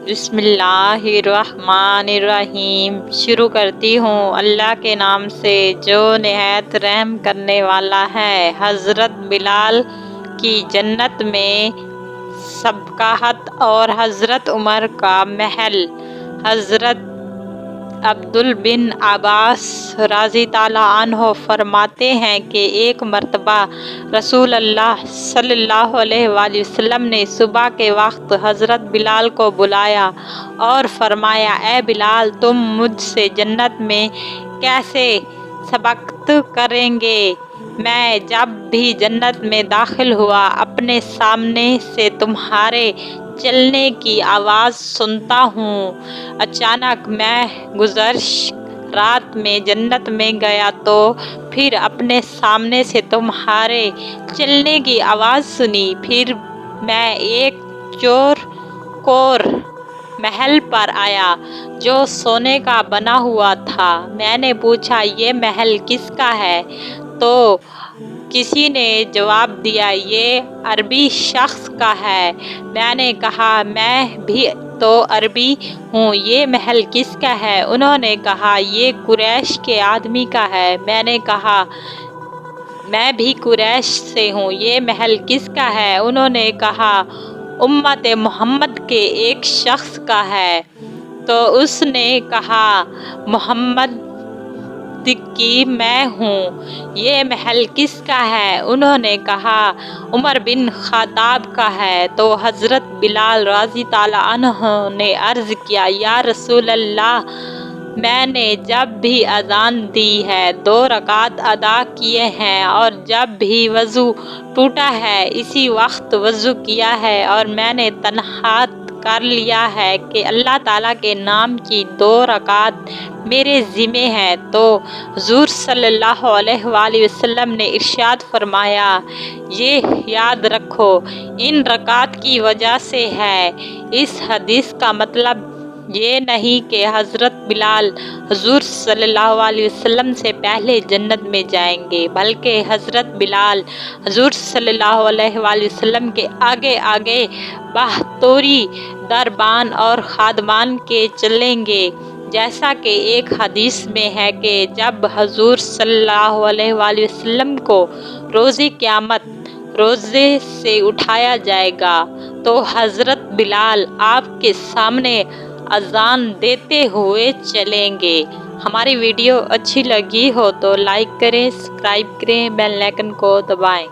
بسم اللہ الرحمن الرحیم۔ شروع کرتی ہوں اللہ کے نام سے جو نہایت رحم کرنے والا ہے۔ حضرت بلال کی جنت میں سبقت اور حضرت عمر کا محل۔ حضرت عبداللہ بن عباس رضی اللہ عنہ فرماتے ہیں کہ ایک مرتبہ رسول اللہ صلی اللہ علیہ وآلہ وسلم نے صبح کے وقت حضرت بلال کو بلایا اور فرمایا، اے بلال، تم مجھ سے جنت میں کیسے سبقت کریں گے؟ میں جب بھی جنت میں داخل ہوا اپنے سامنے سے تمہارے چلنے کی آواز سنتا ہوں۔ اچانک میں گزشتہ رات میں جنت میں گیا تو پھر اپنے سامنے سے تمہارے چلنے کی آواز سنی۔ پھر میں ایک چوکور محل پر آیا جو سونے کا بنا ہوا تھا۔ میں نے پوچھا، یہ محل کس کا ہے؟ تو کسی نے جواب دیا، یہ عربی شخص کا ہے۔ میں نے کہا، میں بھی تو عربی ہوں، یہ محل کس کا ہے؟ انہوں نے کہا، یہ قریش کے آدمی کا ہے۔ میں نے کہا، میں بھی قریش سے ہوں، یہ محل کس کا ہے؟ انہوں نے کہا، امت محمد کے ایک شخص کا ہے۔ تو اس نے کہا، محمد کی میں ہوں، یہ محل کس کا ہے؟ انہوں نے کہا، عمر بن خطاب کا ہے۔ تو حضرت بلال رضی اللہ عنہ نے عرض کیا، یا رسول اللہ، میں نے جب بھی اذان دی ہے 2 رکعت ادا کیے ہیں، اور جب بھی وضو ٹوٹا ہے اسی وقت وضو کیا ہے، اور میں نے تنعہد کر لیا ہے کہ اللہ تعالیٰ کے نام کی 2 رکعت میرے ذمہ ہیں۔ تو حضور صلی اللہ علیہ وآلہ وسلم نے ارشاد فرمایا، یہ یاد رکھو، ان رکعات کی وجہ سے ہے۔ اس حدیث کا مطلب یہ نہیں کہ حضرت بلال حضور صلی اللہ علیہ وسلم سے پہلے جنت میں جائیں گے، بلکہ حضرت بلال حضور صلی اللہ علیہ وآلہ وسلم کے آگے آگے بطور دربان اور خادمان کے چلیں گے، جیسا کہ ایک حدیث میں ہے کہ جب حضور صلی اللہ علیہ وآلہ وسلم کو روز قیامت روزے سے اٹھایا جائے گا تو حضرت بلال آپ کے سامنے اذان دیتے ہوئے چلیں گے۔ ہماری ویڈیو اچھی لگی ہو تو لائک کریں، سبسکرائب کریں، بیل آئیکن کو دبائیں۔